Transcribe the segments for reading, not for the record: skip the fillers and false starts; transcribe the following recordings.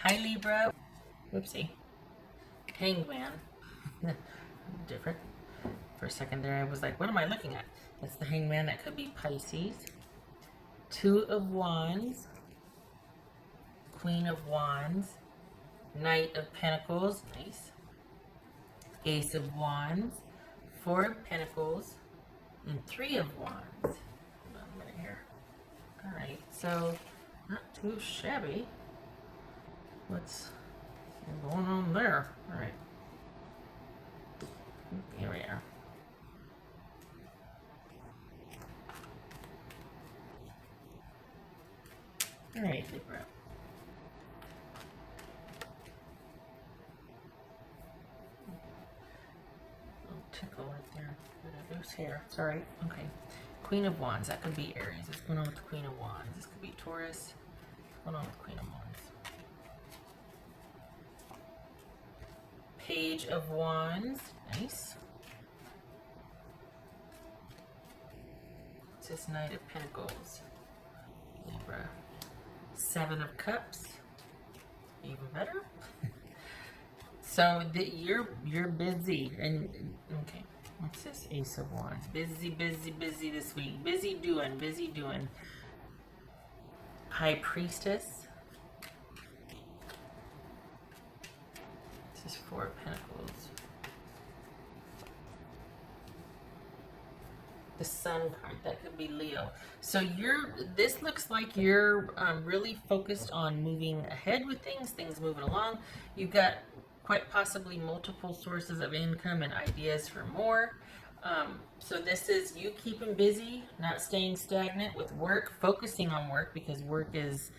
Hi Libra. Whoopsie. Hangman. Different. For a second there I was like, what am I looking at? That's the Hangman. That could be Pisces. Two of Wands. Queen of Wands. Knight of Pentacles. Nice. Ace of Wands. Four of Pentacles. And Three of Wands. Hold on a minute here. Alright, so not too shabby. What's going on there? Alright. Here we are. Alright, Libra. Little tickle right there. Loose hair. It's alright. Okay. Queen of Wands. That could be Aries. What's going on with the Queen of Wands? This could be Taurus. What's going on with the Queen of Wands? Page of Wands. Nice. What's this Knight of Pentacles? Libra. Seven of Cups. Even better. So you're busy and okay. What's this Ace of Wands? Busy, busy, busy this week. Busy doing, busy doing. High Priestess. This is Four of Pentacles. The Sun card, that could be Leo. So this looks like you're really focused on moving ahead with things moving along. You've got quite possibly multiple sources of income and ideas for more. So this is you keeping busy, not staying stagnant with work, focusing on work because work is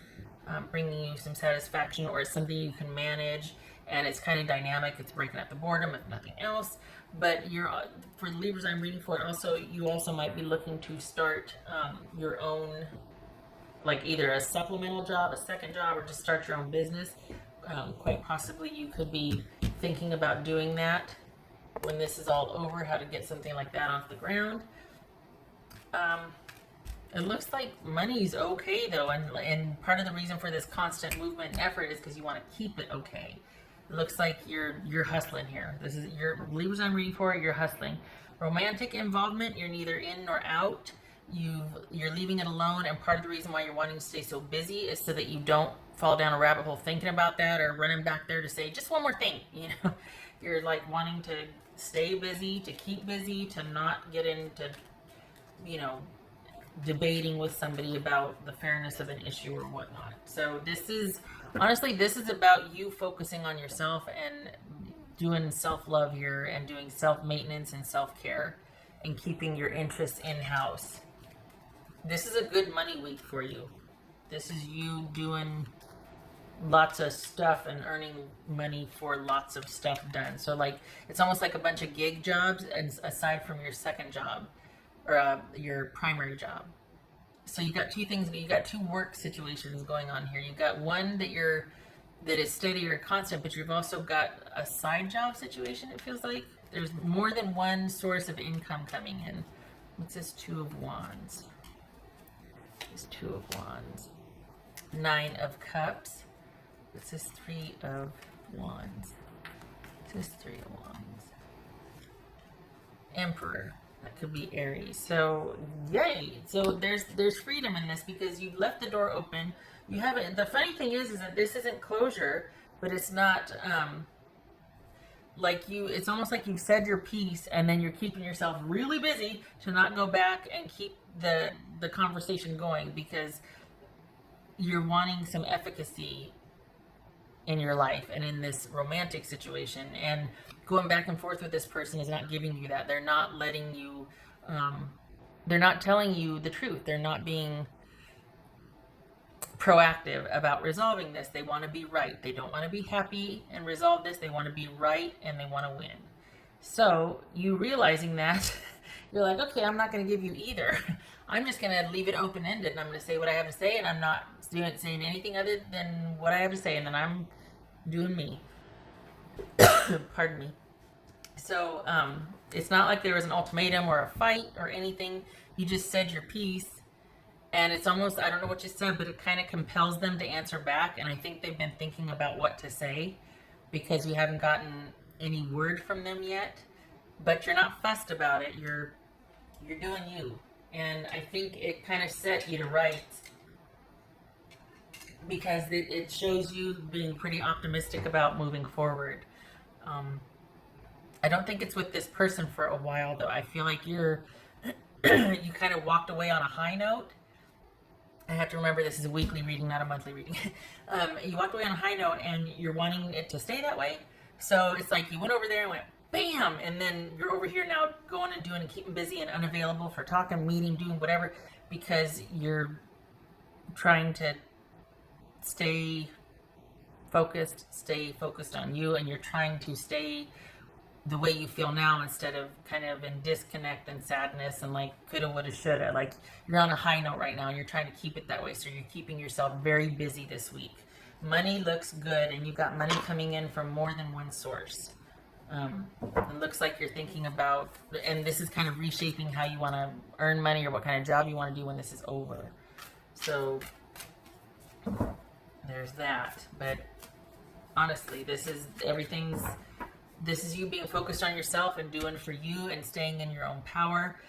bringing you some satisfaction, or it's something you can manage and it's kind of dynamic. It's breaking up the boredom if nothing else. But for Libras I'm reading for, you also might be looking to start your own, like either a supplemental job, a second job, or just start your own business. Quite possibly you could be thinking about doing that when this is all over, how to get something like that off the ground. It looks like money's okay though, and part of the reason for this constant movement and effort is because you want to keep it okay. It looks like you're hustling here. This is your Libras I'm reading for. You're hustling. Romantic involvement, you're neither in nor out. You're leaving it alone, and part of the reason why you're wanting to stay so busy is so that you don't fall down a rabbit hole thinking about that or running back there to say just one more thing. You know, you're like wanting to stay busy, to keep busy, to not get into, you know, debating with somebody about the fairness of an issue or whatnot. So this is about you focusing on yourself and doing self-love here and doing self-maintenance and self-care and keeping your interests in-house. This is a good money week for you. This is you doing lots of stuff and earning money for lots of stuff done. So like it's almost like a bunch of gig jobs, and aside from your second job or your primary job. So you got two things. You got two work situations going on here. You got one that is steady or constant, but you've also got a side job situation. It feels like there's more than one source of income coming in. What's this Two of Wands? This Two of Wands. Nine of Cups. What's this Three of Wands? What's this Three of Wands? Emperor. That could be Aries. So yay! So there's freedom in this because you've left the door open. You haven't. The funny thing is that this isn't closure, but it's not like you. It's almost like you've said your piece, and then you're keeping yourself really busy to not go back and keep the conversation going because you're wanting some efficacy in your life and in this romantic situation, and going back and forth with this person is not giving you that. They're not letting you, they're not telling you the truth. They're not being proactive about resolving this. They want to be right. They don't want to be happy and resolve this. They want to be right and they want to win. So you realizing that, you're like, okay, I'm not going to give you either. I'm just going to leave it open-ended, and I'm going to say what I have to say, and I'm not saying anything other than what I have to say, and then I'm doing me. Pardon me. So it's not like there was an ultimatum or a fight or anything. You just said your piece, And it's almost, I don't know what you said, but it kind of compels them to answer back. And I think they've been thinking about what to say because you haven't gotten any word from them yet. But you're not fussed about it. You're doing you. And I think it kind of set you to rights because it shows you being pretty optimistic about moving forward. I don't think it's with this person for a while, though. I feel like you kind of walked away on a high note. I have to remember this is a weekly reading, not a monthly reading. You walked away on a high note and you're wanting it to stay that way. So it's like you went over there and went, bam, and then you're over here now going and doing and keeping busy and unavailable for talking, meeting, doing whatever, because you're trying to stay focused on you, and you're trying to stay the way you feel now instead of kind of in disconnect and sadness and like coulda, woulda, shoulda. Like you're on a high note right now and you're trying to keep it that way. So you're keeping yourself very busy this week. Money looks good and you've got money coming in from more than one source. It looks like you're thinking about, and this is kind of reshaping how you want to earn money or what kind of job you want to do when this is over. So there's that. But honestly, this is you being focused on yourself and doing for you and staying in your own power.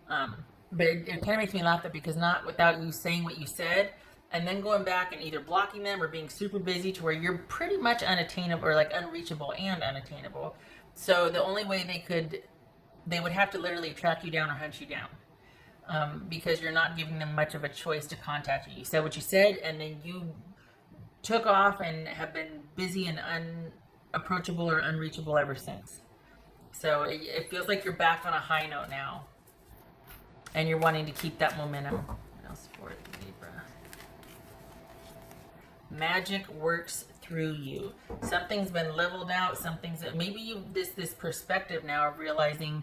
But it kind of makes me laugh that because not without you saying what you said and then going back and either blocking them or being super busy to where you're pretty much unattainable or like unreachable and unattainable. So the only way they would have to literally track you down or hunt you down because you're not giving them much of a choice to contact you. You said what you said and then you took off and have been busy and unapproachable or unreachable ever since. So it feels like you're back on a high note now and you're wanting to keep that momentum. What else for Libra? Magic works through you. Something's been leveled out. Something's that maybe you this perspective now of realizing,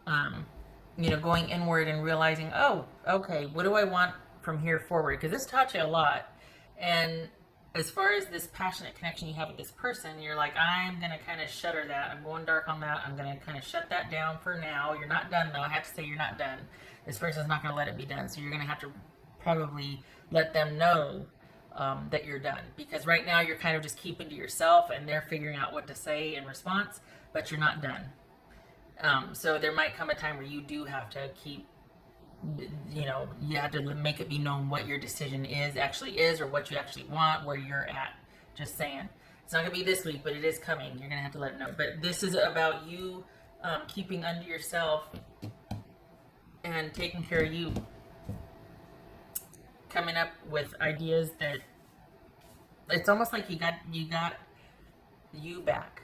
going inward and realizing, oh, okay, what do I want from here forward? Because this taught you a lot. And as far as this passionate connection you have with this person, you're like, I'm going to kind of shutter that. I'm going dark on that. I'm going to kind of shut that down for now. You're not done, though. I have to say you're not done. This person's not going to let it be done. So you're going to have to probably let them know that you're done. Because right now you're kind of just keeping to yourself and they're figuring out what to say in response, but you're not done. So there might come a time where you do have to keep, you have to make it be known what your decision actually is or what you actually want, where you're at. Just saying. It's not going to be this week, but it is coming. You're going to have to let it know. But this is about you keeping under yourself and taking care of you. Coming up with ideas that it's almost like you got you back.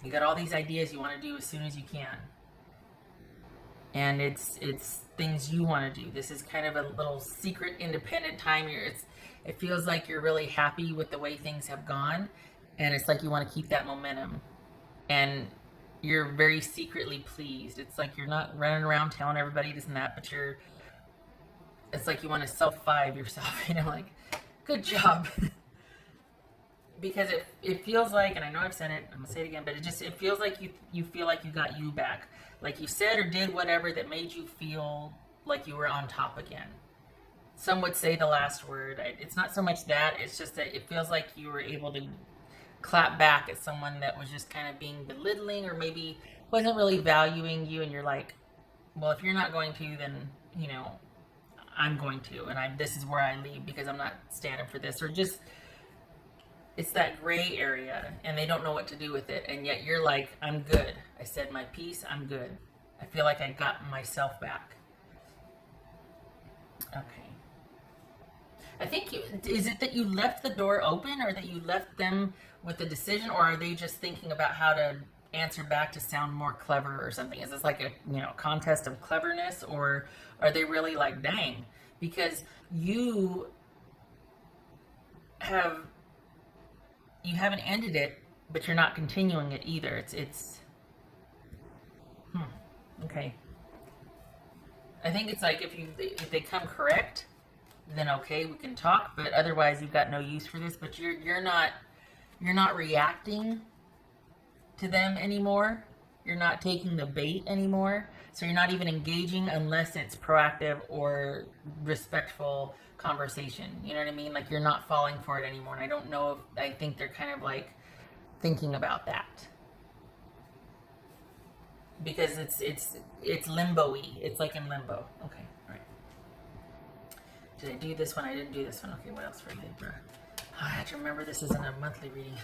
You got all these ideas you want to do as soon as you can. And it's things you want to do. This is kind of a little secret independent time here. It feels like you're really happy with the way things have gone. And it's like you want to keep that momentum. And you're very secretly pleased. It's like you're not running around telling everybody this and that, but it's like you want to self-five yourself, like, good job. Because it feels like, and I know I've said it, I'm going to say it again, but it feels like you feel like you got you back. Like you said or did whatever that made you feel like you were on top again. Some would say the last word. It's not so much that, it's just that it feels like you were able to clap back at someone that was just kind of being belittling or maybe wasn't really valuing you, and you're like, well, if you're not going to, then, I'm going to, and this is where I leave because I'm not standing for this, or just, it's that gray area and they don't know what to do with it, and yet you're like, I'm good. I said my piece, I'm good. I feel like I got myself back. Okay. I think is it that you left the door open, or that you left them with a decision, or are they just thinking about how to answer back to sound more clever or something? Is this like a contest of cleverness, or are they really like, dang, because you haven't ended it, but you're not continuing it either. Okay. I think it's like if they come correct, then okay, we can talk, but otherwise you've got no use for this. But you're not reacting to them anymore. You're not taking the bait anymore. So you're not even engaging unless it's proactive or respectful conversation. You know what I mean? Like you're not falling for it anymore. And I don't know if, I think they're kind of like thinking about that. Because it's limbo-y. It's like in limbo. Okay, all right. Did I do this one? I didn't do this one. Okay, what else for Libra? Oh, I have to remember this isn't a monthly reading.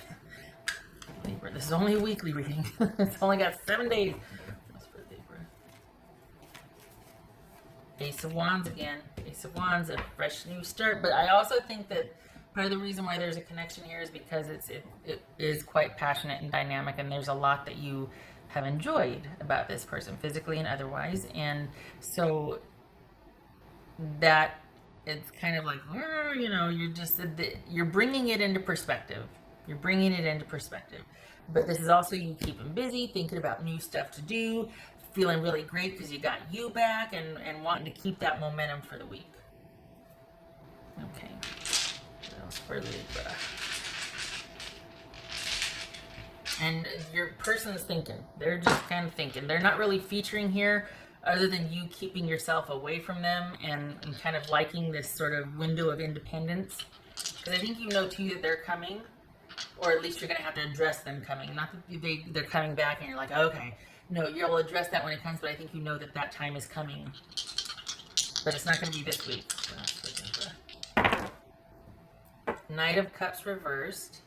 Libra, this is only a weekly reading. It's only got 7 days. What's for Libra? Ace of Wands again. Ace of Wands, a fresh new start. But I also think that part of the reason why there's a connection here is because it is quite passionate and dynamic, and there's a lot that you have enjoyed about this person, physically and otherwise. And so that it's kind of like, you know, you're bringing it into perspective. You're bringing it into perspective. But this is also you keeping busy, thinking about new stuff to do, feeling really great because you got you back, and wanting to keep that momentum for the week. Okay. What else for Libra? And your person's thinking. They're just kind of thinking. They're not really featuring here other than you keeping yourself away from them and kind of liking this sort of window of independence. Because I think you know too that they're coming, or at least you're going to have to address them coming. Not that they're coming back and you're like, okay. No, you'll address that when it comes, but I think you know that that time is coming. But it's not going to be this week. Knight of Cups reversed.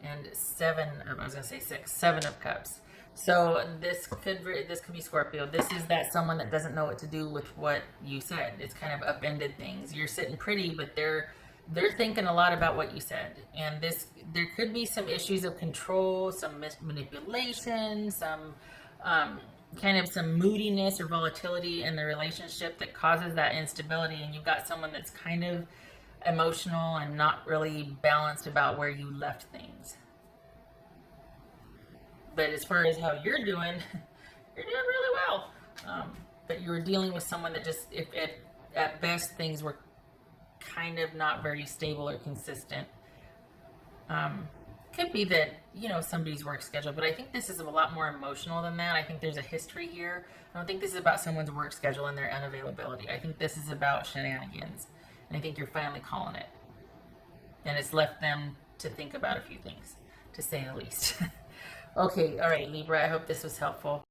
And Seven of Cups. So this could be Scorpio. This is that someone that doesn't know what to do with what you said. It's kind of upended things. You're sitting pretty, but they're thinking a lot about what you said. And there could be some issues of control, some manipulation, some kind of some moodiness or volatility in the relationship that causes that instability. And you've got someone that's kind of emotional and not really balanced about where you left things. But as far as how you're doing, you're doing really well. But you were dealing with someone that just, if at best things were kind of not very stable or consistent. Could be that, you know, somebody's work schedule, but I think this is a lot more emotional than that. I think there's a history here. I don't think this is about someone's work schedule and their unavailability. I think this is about shenanigans. And I think you're finally calling it. And it's left them to think about a few things, to say the least. Okay, all right, Libra, I hope this was helpful.